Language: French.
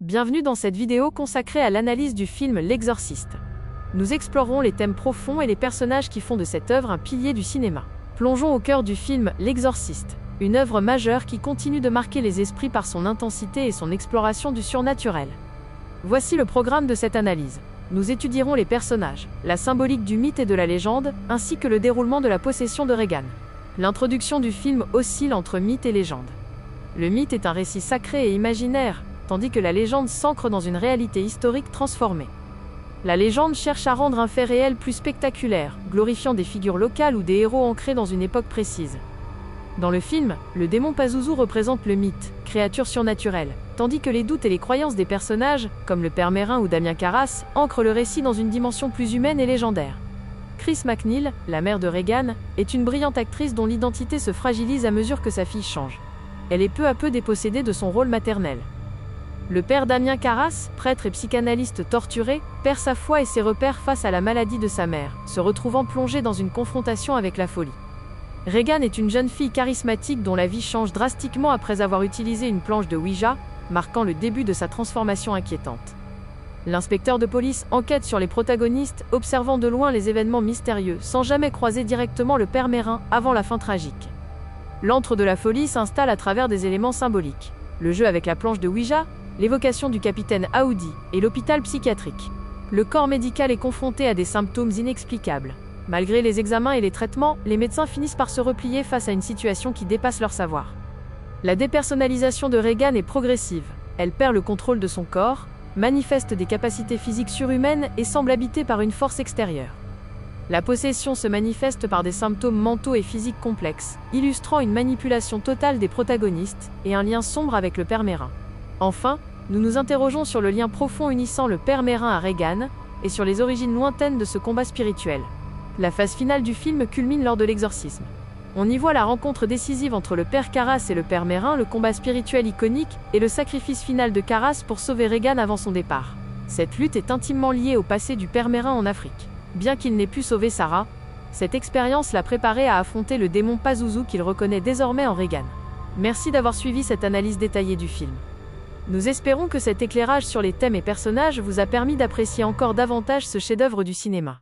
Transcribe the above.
Bienvenue dans cette vidéo consacrée à l'analyse du film L'Exorciste. Nous explorerons les thèmes profonds et les personnages qui font de cette œuvre un pilier du cinéma. Plongeons au cœur du film L'Exorciste, une œuvre majeure qui continue de marquer les esprits par son intensité et son exploration du surnaturel. Voici le programme de cette analyse. Nous étudierons les personnages, la symbolique du mythe et de la légende, ainsi que le déroulement de la possession de Regan. L'introduction du film oscille entre mythe et légende. Le mythe est un récit sacré et imaginaire, tandis que la légende s'ancre dans une réalité historique transformée. La légende cherche à rendre un fait réel plus spectaculaire, glorifiant des figures locales ou des héros ancrés dans une époque précise. Dans le film, le démon Pazuzu représente le mythe, créature surnaturelle, tandis que les doutes et les croyances des personnages, comme le père Mérin ou Damien Carras, ancrent le récit dans une dimension plus humaine et légendaire. Chris MacNeil, la mère de Regan, est une brillante actrice dont l'identité se fragilise à mesure que sa fille change. Elle est peu à peu dépossédée de son rôle maternel. Le père Damien Carras, prêtre et psychanalyste torturé, perd sa foi et ses repères face à la maladie de sa mère, se retrouvant plongé dans une confrontation avec la folie. Regan est une jeune fille charismatique dont la vie change drastiquement après avoir utilisé une planche de Ouija, marquant le début de sa transformation inquiétante. L'inspecteur de police enquête sur les protagonistes, observant de loin les événements mystérieux, sans jamais croiser directement le père Mérin avant la fin tragique. L'antre de la folie s'installe à travers des éléments symboliques. Le jeu avec la planche de Ouija, l'évocation du capitaine Aoudi et l'hôpital psychiatrique. Le corps médical est confronté à des symptômes inexplicables. Malgré les examens et les traitements, les médecins finissent par se replier face à une situation qui dépasse leur savoir. La dépersonnalisation de Regan est progressive. Elle perd le contrôle de son corps, manifeste des capacités physiques surhumaines et semble habitée par une force extérieure. La possession se manifeste par des symptômes mentaux et physiques complexes, illustrant une manipulation totale des protagonistes et un lien sombre avec le père Mérin. Enfin, nous nous interrogeons sur le lien profond unissant le père Mérin à Regan, et sur les origines lointaines de ce combat spirituel. La phase finale du film culmine lors de l'exorcisme. On y voit la rencontre décisive entre le père Carras et le père Mérin, le combat spirituel iconique, et le sacrifice final de Carras pour sauver Regan avant son départ. Cette lutte est intimement liée au passé du père Mérin en Afrique. Bien qu'il n'ait pu sauver Sarah, cette expérience l'a préparé à affronter le démon Pazuzu qu'il reconnaît désormais en Regan. Merci d'avoir suivi cette analyse détaillée du film. Nous espérons que cet éclairage sur les thèmes et personnages vous a permis d'apprécier encore davantage ce chef-d'œuvre du cinéma.